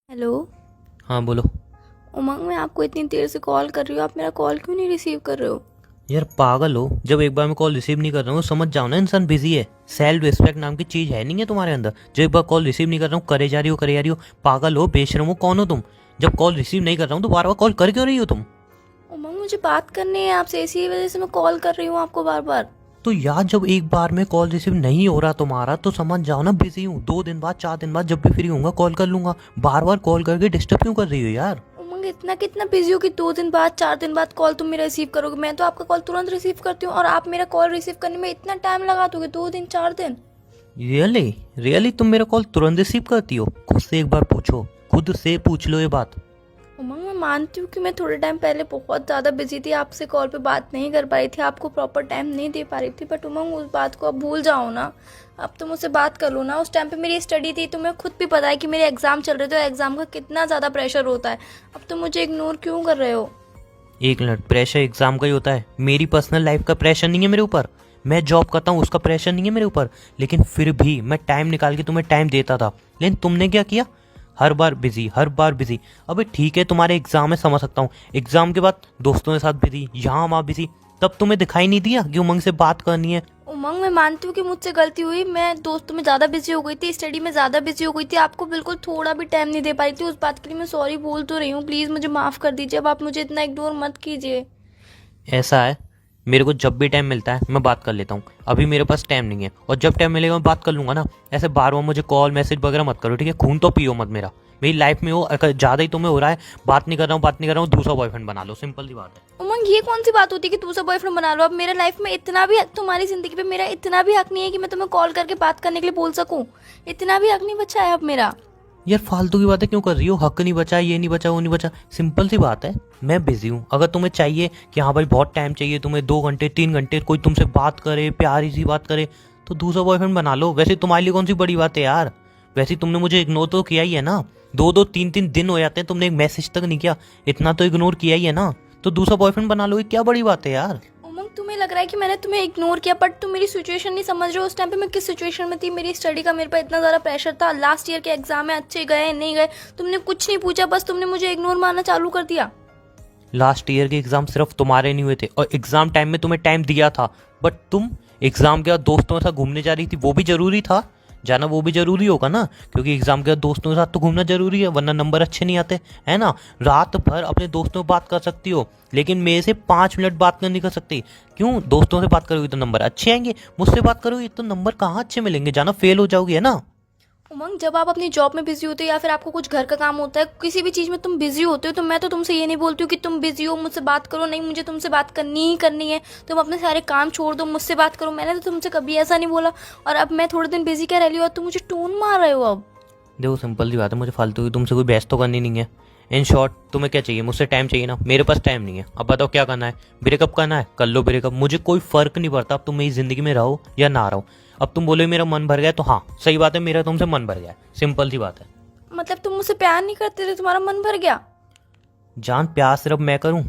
Hello. हाँ बोलो। उमंग, मैं आपको इतनी देर से कॉल कर रही हूँ, आप मेरा कॉल क्यों नहीं रिसीव कर रहे हो? यार पागल हो, जब एक बार मैं कॉल रिसीव नहीं कर रहा हूँ समझ जाओ ना, इंसान बिजी है। सेल्फ रिस्पेक्ट नाम की चीज है नहीं है तुम्हारे अंदर? जो एक बार कॉल रिसीव नहीं कर रहा हूँ करे जा रही हो। पागल हो, बेशरम हो, कौन हो तुम? जब कॉल रिसीव नहीं कर रहा हूँ तो बार बार कॉल कर क्यों रही हो तुम? उमंग, मुझे बात करनी है आपसे, इसी वजह से मैं कॉल कर रही हूँ आपको बार बार। तो यार जब एक बार में कॉल रिसीव नहीं हो रहा तुम्हारा तो समझ जाओ ना बिजी हूँ। 2 दिन बाद 4 दिन बाद जब भी फ्री होऊंगा कॉल कर लूंगा। बार बार कॉल करके डिस्टर्ब क्यों कर रही हो यार? उमंग, इतना कितना बिजी हो कि 2 दिन बाद 4 दिन बाद कॉल तुम मेरा रिसीव करोगे? मैं तो आपका कॉल तुरंत रिसीव करती हूँ और आप मेरा कॉल रिसीव करने में इतना टाइम लगा दोगे? 2 दिन 4 दिन? रियली रियली तुम मेरा कॉल तुरंत रिसीव करती हो? खुद से एक बार पूछो, खुद से पूछ लो ये बात। उमंग, मैं मानती हूँ कि मैं थोड़े टाइम पहले बहुत ज़्यादा बिजी थी, आपसे कॉल पे बात नहीं कर पा रही थी, आपको प्रॉपर टाइम नहीं दे पा रही थी, बट उमंग उस बात को अब भूल जाओ ना। अब तो मुझसे बात कर लो ना। उस टाइम पे मेरी स्टडी थी, तुम्हें खुद भी पता है कि मेरे एग्जाम चल रहे थे, एग्जाम का कितना ज़्यादा प्रेशर होता है। अब तो मुझे इग्नोर क्यों कर रहे हो? एक मिनट, प्रेशर एग्जाम का ही होता है? मेरी पर्सनल लाइफ का प्रेशर नहीं है मेरे ऊपर। मैं जॉब करता हूँ उसका प्रेशर नहीं है मेरे ऊपर। लेकिन फिर भी मैं टाइम निकाल के तुम्हें टाइम देता था। लेकिन तुमने क्या किया? हर बार बिजी, हर बार बिजी। अबे ठीक है तुम्हारे एग्जाम है समझ सकता हूँ, एग्जाम के बाद दोस्तों के साथ बिजी, यहाँ वहाँ बिजी, तब तुम्हें दिखाई नहीं दिया कि उमंग से बात करनी है? उमंग, मैं मानती हूँ कि मुझसे गलती हुई, मैं दोस्तों में ज़्यादा बिजी हो गई थी, स्टडी में ज़्यादा बिजी हो गई थी, आपको बिल्कुल थोड़ा भी टाइम नहीं दे पाई थी। उस बात के लिए मैं सॉरी बोल तो रही हूँ, प्लीज़ मुझे माफ़ कर दीजिए। अब आप मुझे इतना इग्नोर मत कीजिए। ऐसा है, मेरे को जब भी टाइम मिलता है मैं बात कर लेता हूँ। अभी मेरे पास टाइम नहीं है और जब टाइम मिलेगा मैं बात कर लूंगा ना। ऐसे बार बार मुझे कॉल मैसेज वगैरह मत करो, ठीक है? खून तो पियो मत मेरा। मेरी लाइफ में हो, अगर ज़्यादा ही तुम्हें हो रहा है बात नहीं कर रहा हूँ, बात नहीं कर रहा हूँ, दूसरा बॉयफ्रेंड बना लो, सिंपल सी बात है। उमंग, ये कौन सी बात होती है कि दूसरा बॉयफ्रेंड बना लो? अब मेरे लाइफ में इतना भी, तुम्हारी ज़िंदगी पे मेरा इतना भी हक नहीं है कि मैं तुम्हें कॉल करके बात करने के लिए बोल सकूँ। इतना भी हक नहीं बचा है अब मेरा। यार फालतू की बातें क्यों कर रही हो? हक नहीं बचा, ये नहीं बचा, वो नहीं बचा, सिंपल सी बात है। मैं बिजी हूँ। अगर तुम्हें चाहिए कि हाँ भाई बहुत टाइम चाहिए तुम्हें, 2 घंटे 3 घंटे कोई तुमसे बात करे, प्यारी सी बात करे, तो दूसरा बॉयफ्रेंड बना लो। वैसे तुम्हारे लिए कौन सी बड़ी बात है यार? वैसे तुमने मुझे इग्नोर तो किया ही है ना। 2-2 3-3 दिन हो जाते हैं तुमने एक मैसेज तक नहीं किया, इतना तो इग्नोर किया ही है ना। तो दूसरा बॉयफ्रेंड बना लो, ये क्या बड़ी बात है यार? उमंग, तुम्हें लग रहा है कि मैंने तुम्हें इग्नोर किया, बट तुम मेरी सिचुएशन नहीं समझ रहे हो। उस टाइम पे मैं किस सिचुएशन में थी, मेरी स्टडी का मेरे पर इतना ज़्यादा प्रेशर था, लास्ट ईयर के एग्जाम में अच्छे गए नहीं गए तुमने कुछ नहीं पूछा, बस तुमने मुझे इग्नोर मारना चालू कर दिया। लास्ट ईयर के एग्जाम सिर्फ तुम्हारे नहीं हुए थे, और एग्जाम टाइम में तुम्हें टाइम दिया था, बट तुम एग्जाम के बाद दोस्तों के साथ घूमने जा रही थी। वो भी जरूरी था जाना, वो भी जरूरी होगा ना, क्योंकि एग्जाम के बाद दोस्तों के साथ तो घूमना जरूरी है, वरना नंबर अच्छे नहीं आते, है ना? रात भर अपने दोस्तों से बात कर सकती हो, लेकिन मेरे से 5 मिनट बात नहीं कर सकती। क्यों? दोस्तों से बात करोगी तो नंबर अच्छे आएंगे, मुझसे बात करोगी तो नंबर कहाँ अच्छे मिलेंगे? जाना, फेल हो जाओगी, है ना? उमंग, जब आप अपनी जॉब में बिजी होते हो या फिर आपको कुछ घर का काम होता है, किसी भी चीज़ में तुम बिजी होते हो, तो मैं तो तुमसे ये नहीं बोलती हूँ कि तुम बिजी हो मुझसे बात करो, नहीं, मुझे तुमसे बात करनी ही करनी है। तुम अपने सारे काम छोड़ दो, मुझसे बात करो। मैंने तो तुमसे कभी ऐसा नहीं बोला। और अब मैं थोड़े दिन बिजी क्या रह रही हूँ और तुम मुझे टोन मार रहे हो अब? देखो सिंपल सी बात है, मुझे फालतू की तुमसे कोई बहस तो करनी नहीं है। इन शॉर्ट तुम्हें क्या चाहिए? मुझसे टाइम चाहिए ना, मेरे पास टाइम नहीं है। अब बताओ क्या करना है? ब्रेकअप करना है, कर लो ब्रेकअप, मुझे कोई फर्क नहीं पड़ता अब तुम मेरी जिंदगी में रहो या ना रहो। अब तुम बोले मेरा मन भर गया, तो हाँ सही बात है, मेरा तुमसे मन भर गया, सिंपल सी बात है। मतलब तुम मुझसे प्यार नहीं करते थे, तुम्हारा मन भर गया? जान, प्यार सिर्फ मैं करूं?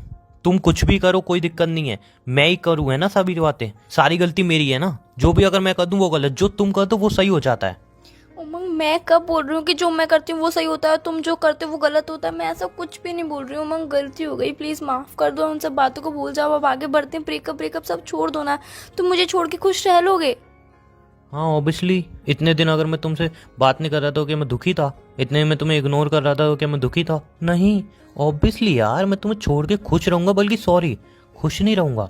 तुम कुछ भी करो कोई दिक्कत नहीं है, मैं ही करूँ, है ना? सभी बातें, सारी गलती मेरी है ना। जो भी अगर मैं कर दूं वो गलत, जो तुम कर दो वो सही हो जाता है। उमंग, मैं कब बोल रही हूँ कि जो मैं करती हूँ वो सही होता है, तुम जो करते हो वो गलत होता है? मैं ऐसा कुछ भी नहीं बोल रही हूँ। उमंग, गलती हो गई, प्लीज़ माफ़ कर दो, उन सब बातों को भूल जाओ, अब आगे बढ़ते हैं। ब्रेकअप ब्रेकअप सब छोड़ दो ना। तुम मुझे छोड़ के खुश रह लोगे? हाँ ऑब्वियसली, इतने दिन अगर मैं तुमसे बात नहीं कर रहा था क्या मैं दुखी था? इतने में तुम्हें इग्नोर कर रहा था तो क्या मैं दुखी था? नहीं, ऑब्वियसली यार मैं तुम्हें छोड़ के खुश रहूंगा, बल्कि सॉरी, खुश नहीं रहूंगा,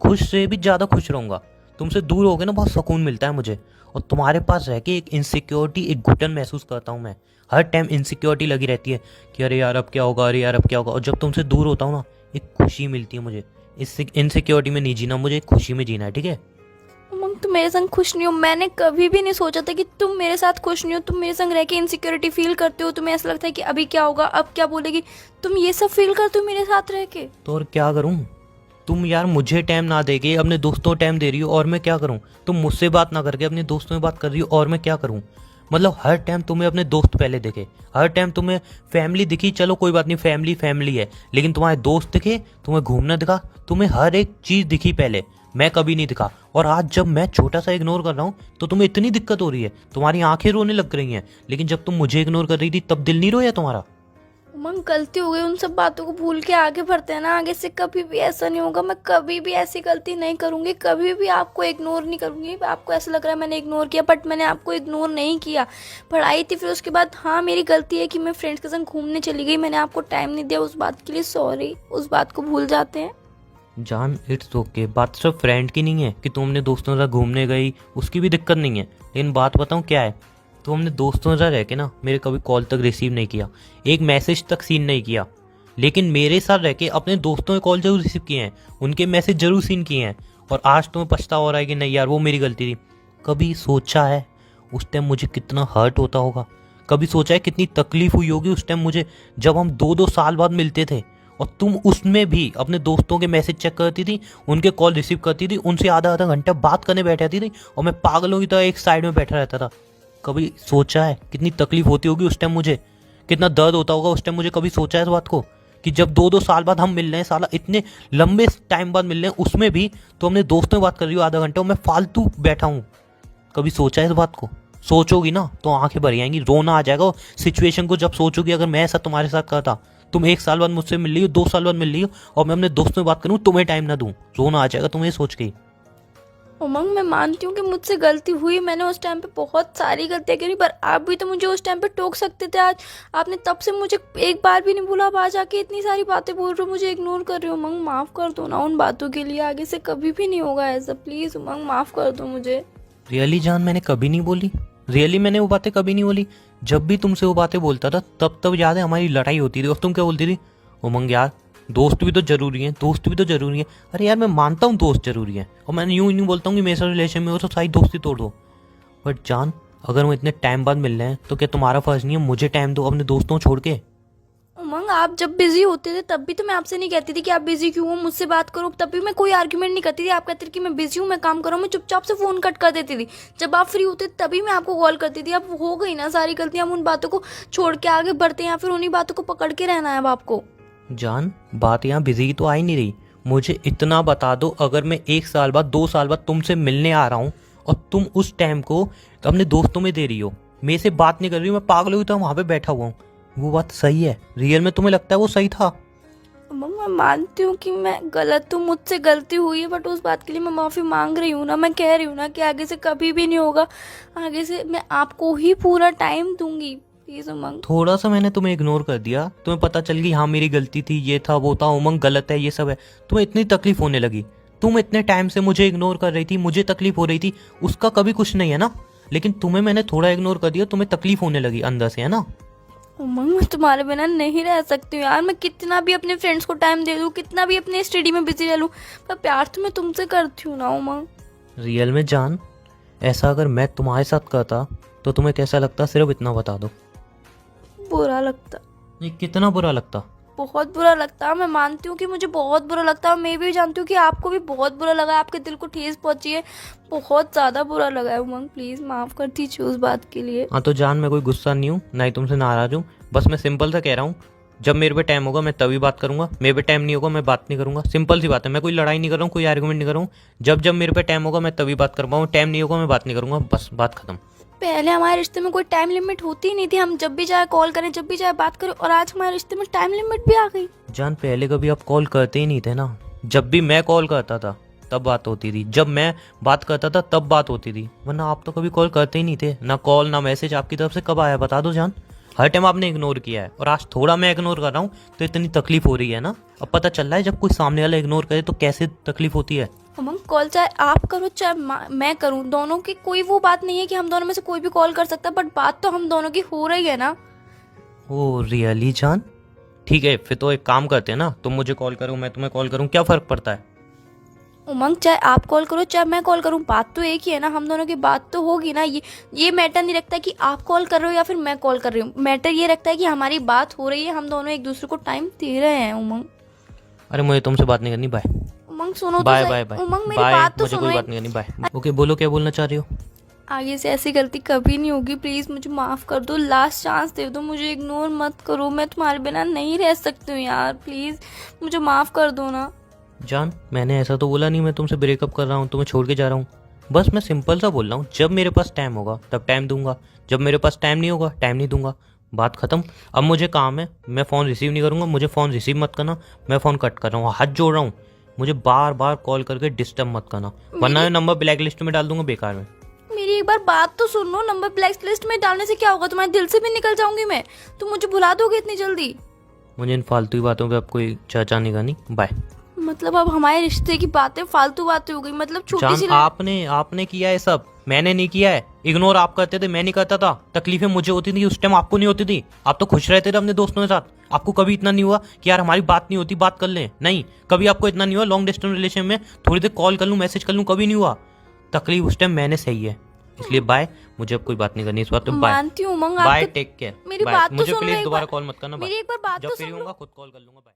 खुश से भी ज़्यादा खुश रहूंगा। तुमसे दूर हो गए ना, बहुत सुकून मिलता है मुझे। और तुम्हारे पास रह के एक इनसिक्योरिटी, एक घुटन महसूस करता हूँ मैं। हर टाइम इनसिक्योरिटी लगी रहती है कि अरे यार अब क्या होगा, अरे यार अब क्या होगा। और जब तुमसे दूर होता हूँ ना, एक खुशी मिलती है मुझे। इस इनसिक्योरिटी में नहीं जीना मुझे, एक खुशी में जीना है, ठीक है? उमंग, तुम मेरे संग खुश नहीं हो। मैंने कभी भी नहीं सोचा था कि तुम मेरे साथ खुश नहीं हो। तुम मेरे संग रह के इनसिक्योरिटी फील करते हो, तुम्हें ऐसा लगता है कि अभी क्या होगा, अब क्या बोलेगी, तुम ये सब फील करते हो मेरे साथ रह के? तो और क्या करूं? तुम यार मुझे टाइम ना देके अपने दोस्तों को टाइम दे रही हो, और मैं क्या करूं? तुम मुझसे बात ना करके अपने दोस्तों में बात कर रही हो, और मैं क्या करूं? मतलब हर टाइम तुम्हें अपने दोस्त पहले दिखे, हर टाइम तुम्हें फैमिली दिखी, चलो कोई बात नहीं, फैमिली फैमिली है, लेकिन तुम्हारे दोस्त दिखे, तुम्हें घूमना दिखा, तुम्हें हर एक चीज़ दिखी पहले। मैं कभी नहीं दिखा। और आज जब मैं छोटा सा इग्नोर कर रहा हूँ तो तुम्हें इतनी दिक्कत हो रही है, तुम्हारी आंखें रोने लग रही हैं। लेकिन जब तुम मुझे इग्नोर कर रही थी तब दिल नहीं रोया तुम्हारा? उमंग गलती हो गई, उन सब बातों को भूल के आगे बढ़ते हैं ना। आगे से कभी भी ऐसा नहीं होगा, मैं कभी भी ऐसी गलती नहीं करूंगी, कभी भी आपको इग्नोर नहीं करूंगी। आपको ऐसा लग रहा है मैंने इग्नोर किया, बट मैंने आपको इग्नोर नहीं किया। पढ़ाई थी, फिर उसके बाद हाँ मेरी गलती है कि मैं फ्रेंड्स के संग घूमने चली गई, मैंने आपको टाइम नहीं दिया, उस बात के लिए सॉरी। उस बात को भूल जाते हैं। जान इट्स ओके, बात सिर्फ फ्रेंड की नहीं है कि तुम अपने दोस्तों के साथ घूमने गई, उसकी भी दिक्कत नहीं है। लेकिन बात बताऊँ क्या है, तो हमने दोस्तों के साथ रह के ना मेरे कभी कॉल तक रिसीव नहीं किया, एक मैसेज तक सीन नहीं किया। लेकिन मेरे साथ रह के अपने दोस्तों के कॉल जरूर रिसीव किए हैं, उनके मैसेज जरूर सीन किए हैं। और आज तुम्हें पछतावा हो रहा है कि नहीं यार वो मेरी गलती थी। कभी सोचा है उस टाइम मुझे कितना हर्ट होता होगा? कभी सोचा है कितनी तकलीफ हुई होगी उस टाइम मुझे, जब हम 2-2 साल बाद मिलते थे और तुम उसमें भी अपने दोस्तों के मैसेज चेक करती थी, उनके कॉल रिसीव करती थी, उनसे आधा आधा घंटा बात करने बैठ जाती थी और मैं पागलों की तरह एक साइड में बैठा रहता था। कभी सोचा है कितनी तकलीफ होती होगी उस टाइम मुझे, कितना दर्द होता होगा उस टाइम मुझे? कभी सोचा है इस बात को कि जब 2-2 साल बाद हम मिल रहे हैं, साला इतने लंबे टाइम बाद मिल रहे हैं, उसमें भी तो हमने दोस्तों में बात कर रही हो आधा घंटा और मैं फालतू बैठा हूँ? कभी सोचा है इस बात को? सोचोगी ना तो आंखें भर आएंगी, रोना आ जाएगा। सिचुएशन को जब सोचोगी, अगर मैं ऐसा तुम्हारे साथ करता, तुम 1 साल बाद मुझसे मिल रही हो, 2 साल बाद मिल रही हो और मैं अपने दोस्तों में बात करूँ, तुम्हें टाइम ना दूँ, रोना आ जाएगा तुम्हें सोच के। उमंग मैं मानती हूँ कि मुझसे गलती हुई, मैंने उस टाइम पे बहुत सारी गलतियाँ करी, पर आप भी तो मुझे उस टाइम पे टोक सकते थे। आज आपने तब से मुझे एक बार भी नहीं बोला, अब आज आके इतनी सारी बातें बोल रहे हो, मुझे इग्नोर कर रहे हो। उमंग माफ़ कर दो ना उन बातों के लिए, आगे से कभी भी नहीं होगा ऐसा। प्लीज़ उमंग माफ़ कर दो मुझे। रियली जान मैंने कभी नहीं बोली, रियली मैंने वो बातें कभी नहीं बोली। जब भी तुमसे वो बातें बोलता था तब याद है हमारी लड़ाई होती थी और तुम क्या बोलती थी? उमंग यार दोस्त भी तो जरूरी है, दोस्त भी तो जरूरी है। अरे यार मैं मानता हूँ दोस्त जरूरी है और मैं यूं नहीं बोलता हूँ कि मेरे साथ रिलेशन में हो तो सारी दोस्ती तोड़ दो। बट जान अगर हम इतने टाइम बाद मिल रहे हैं तो क्या तुम्हारा फर्ज नहीं है मुझे टाइम दो अपने दोस्तों को छोड़ के? उमंग आप जब बिजी होते थे तब भी तो मैं आपसे नहीं कहती थी कि आप बिजी क्यों हो, मुझसे बात करो, तब भी मैं कोई आर्ग्यूमेंट नहीं करती थी। आप कहते थे कि मैं बिजी हूँ, मैं काम कर रहा हूँ, मैं चुपचाप से फ़ोन कट कर देती थी। जब आप फ्री होते तभी मैं आपको कॉल करती थी। अब हो गई ना सारी गलतियाँ, हम उन बातों को छोड़ के आगे बढ़ते हैं या फिर उन्हीं बातों को पकड़ के रहना है अब आपको? जान बात यहाँ बिजी की तो आ ही नहीं रही, मुझे इतना बता दो, अगर मैं 1 साल बाद 2 साल बाद तुमसे मिलने आ रहा हूँ और तुम उस टाइम को अपने दोस्तों में दे रही हो, मेरे से बात नहीं कर रही हो, मैं पागल हुई तो वहाँ पे बैठा हुआ हूँ, वो बात सही है? रियल में तुम्हें लगता है वो सही था? उमंग मैं मानती हूँ कि मैं गलत हूँ, मुझसे गलती हुई है, बट उस बात के लिए मैं माफ़ी मांग रही हूँ ना। मैं कह रही हूँ ना कि आगे से कभी भी नहीं होगा, आगे से मैं आपको ही पूरा टाइम दूंगी। प्लीज़ उमंग। थोड़ा सा मैंने तुम्हें इग्नोर कर दिया, तुम्हें पता चल गई हाँ मेरी गलती थी, ये था वो था, उमंग गलत है, ये सब है, तुम्हें इतनी तकलीफ होने लगी। तुम इतने टाइम से मुझे इग्नोर कर रही थी, मुझे तकलीफ हो रही थी, उसका कभी कुछ नहीं है ना। लेकिन तुम्हें मैंने थोड़ा इग्नोर कर दिया, तुम्हें तकलीफ होने लगी अंदर से, है ना? उमंग मैं तुम्हारे बिना नहीं रह सकती हूँ यार। मैं कितना भी अपने फ्रेंड्स को टाइम दे दूँ, कितना भी अपने स्टडी में बिजी रह लूँ, पर प्यार तो मैं तुमसे करती हूँ ना उमंग। रियल में जान ऐसा अगर मैं तुम्हारे साथ करता तो तुम्हें कैसा लगता, सिर्फ इतना बता दो। बुरा लगता, ये कितना बुरा लगता? बहुत बुरा लगता। मैं मानती हूँ कि मुझे बहुत बुरा लगता है, मैं भी जानती हूँ कि आपको भी बहुत बुरा लगा है, आपके दिल को ठेस पहुंची है, बहुत ज़्यादा बुरा लगा है। उमंग प्लीज़ माफ़ कर दीजिए उस बात के लिए। हाँ तो जान मैं कोई गुस्सा नहीं हूँ, ना ही तुमसे नाराज हूँ, बस मैं सिंपल सा कह रहा हूँ, जब मेरे पे टाइम होगा मैं तभी बात करूंगा, मेरे पे टाइम नहीं होगा मैं बात नहीं करूंगा। सिंपल सी बात है, मैं कोई लड़ाई नहीं कर रहा हूँ, कोई आर्गुमेंट नहीं कर रहा हूँ। जब जब मेरे पे टाइम होगा मैं तभी बात कर पाऊँ, टाइम नहीं होगा मैं बात नहीं करूंगा, बस बात खत्म। पहले हमारे रिश्ते में कोई टाइम लिमिट होती ही नहीं थी, हम जब भी चाहे कॉल करें, जब भी चाहे बात करें, और आज हमारे रिश्ते में टाइम लिमिट भी आ गई। जान पहले कभी आप कॉल करते ही नहीं थे ना, जब भी मैं कॉल करता था तब बात होती थी, जब मैं बात करता था तब बात होती थी, वरना आप तो कभी कॉल करते ही नहीं थे, ना कॉल ना मैसेज आपकी तरफ से कब आया बता दो जान? हर टाइम आपने इग्नोर किया है और आज थोड़ा मैं इग्नोर कर रहा हूँ तो इतनी तकलीफ हो रही है ना। अब पता चल रहा है जब कोई सामने वाला इग्नोर करे तो कैसे तकलीफ होती है। उमंग कॉल चाहे आप करो चाहे मैं करूं, दोनों की कोई वो बात नहीं है कि हम दोनों में से कोई भी कॉल कर सकता है, बट बात तो हम दोनों की हो रही है ना। ओ रियली जान, ठीक है फिर तो एक काम करते हैं ना, तुम मुझे कॉल करो मैं तुम्हें कॉल करूँ, क्या फ़र्क पड़ता है? उमंग चाहे आप कॉल करो चाहे मैं कॉल करूं, बात तो एक ही है ना, हम दोनों की बात तो होगी ना। ये मैटर नहीं रखता कि आप कॉल कर रहे हो या फिर मैं कॉल कर रही हूँ, मैटर ये रखता है कि हमारी बात हो रही है, हम दोनों एक दूसरे को टाइम दे रहे हैं। उमंग अरे मुझे तुमसे बात नहीं करनी, बाय। उमंग सुनो तो बाय सही। बाय बाय उमंग मेरी बाय, बात तो मुझे सुनो। कोई बात नहीं करनी, बाय। ओके बोलो क्या बोलना चाह रही हो? आगे से ऐसी गलती कभी नहीं होगी, प्लीज़ मुझे माफ़ कर दो, लास्ट चांस दे दो, मुझे इग्नोर मत करो, मैं तुम्हारे बिना नहीं रह सकती हूँ यार, प्लीज़ मुझे माफ़ कर दो ना। जान, मैंने ऐसा तो बोला नहीं मैं तुमसे ब्रेकअप कर रहा हूँ, तुम्हें छोड़ के जा रहा हूँ। बस मैं सिंपल सा बोल रहा हूँ, जब मेरे पास टाइम होगा तब टाइम दूंगा, जब मेरे पास टाइम नहीं होगा टाइम नहीं दूंगा। बात खत्म। अब मुझे काम है, मैं फ़ोन रिसीव नहीं करूँगा, मुझे फ़ोन रिसीव मत करना। मैं फ़ोन कट कर रहा हूँ, हाथ जोड़ रहा हूँ। मुझे बार बार कॉल करके डिस्टर्ब मत करना, वरना मैं नंबर ब्लैक लिस्ट में डाल दूंगा बेकार में। मेरी एक बार बात तो सुन लो, नंबर ब्लैक लिस्ट में डालने से क्या होगा, तुम्हारे दिल से भी निकल जाऊंगी मैं। तुम मुझे भुला दोगे इतनी जल्दी? मुझे इन फालतू की बातों पे अब कोई चर्चा नहीं करनी। बाय। मतलब अब हमारे रिश्ते की बातें फालतू बातें हो गई, मतलब छोटी जान, सी आपने किया है सब, मैंने नहीं किया है। इग्नोर आप करते थे, मैं नहीं करता था। तकलीफें मुझे होती थी उस टाइम, आपको नहीं होती थी। आप तो खुश रहते थे अपने दोस्तों के साथ। आपको कभी इतना नहीं हुआ कि यार हमारी बात नहीं होती, बात कर लें? नहीं, कभी आपको इतना नहीं हुआ लॉन्ग डिस्टेंस रिलेशन में थोड़ी देर कॉल कर लूँ, मैसेज कर लूँ? कभी नहीं हुआ। तकलीफ उस टाइम मैंने सही है, इसलिए बाय। मुझे अब कोई बात नहीं करनी इस बात पे। बाय मानती हूँ उमंग, बाय, आपके टेक केयर। मेरी बात तो मुझे सुन लो प्लीज एक दोबारा बार। कॉल मत करना। मेरी एक बार बात जब तो फ्री सुन लो। होऊंगा खुद कॉल कर लूंगा। बाय।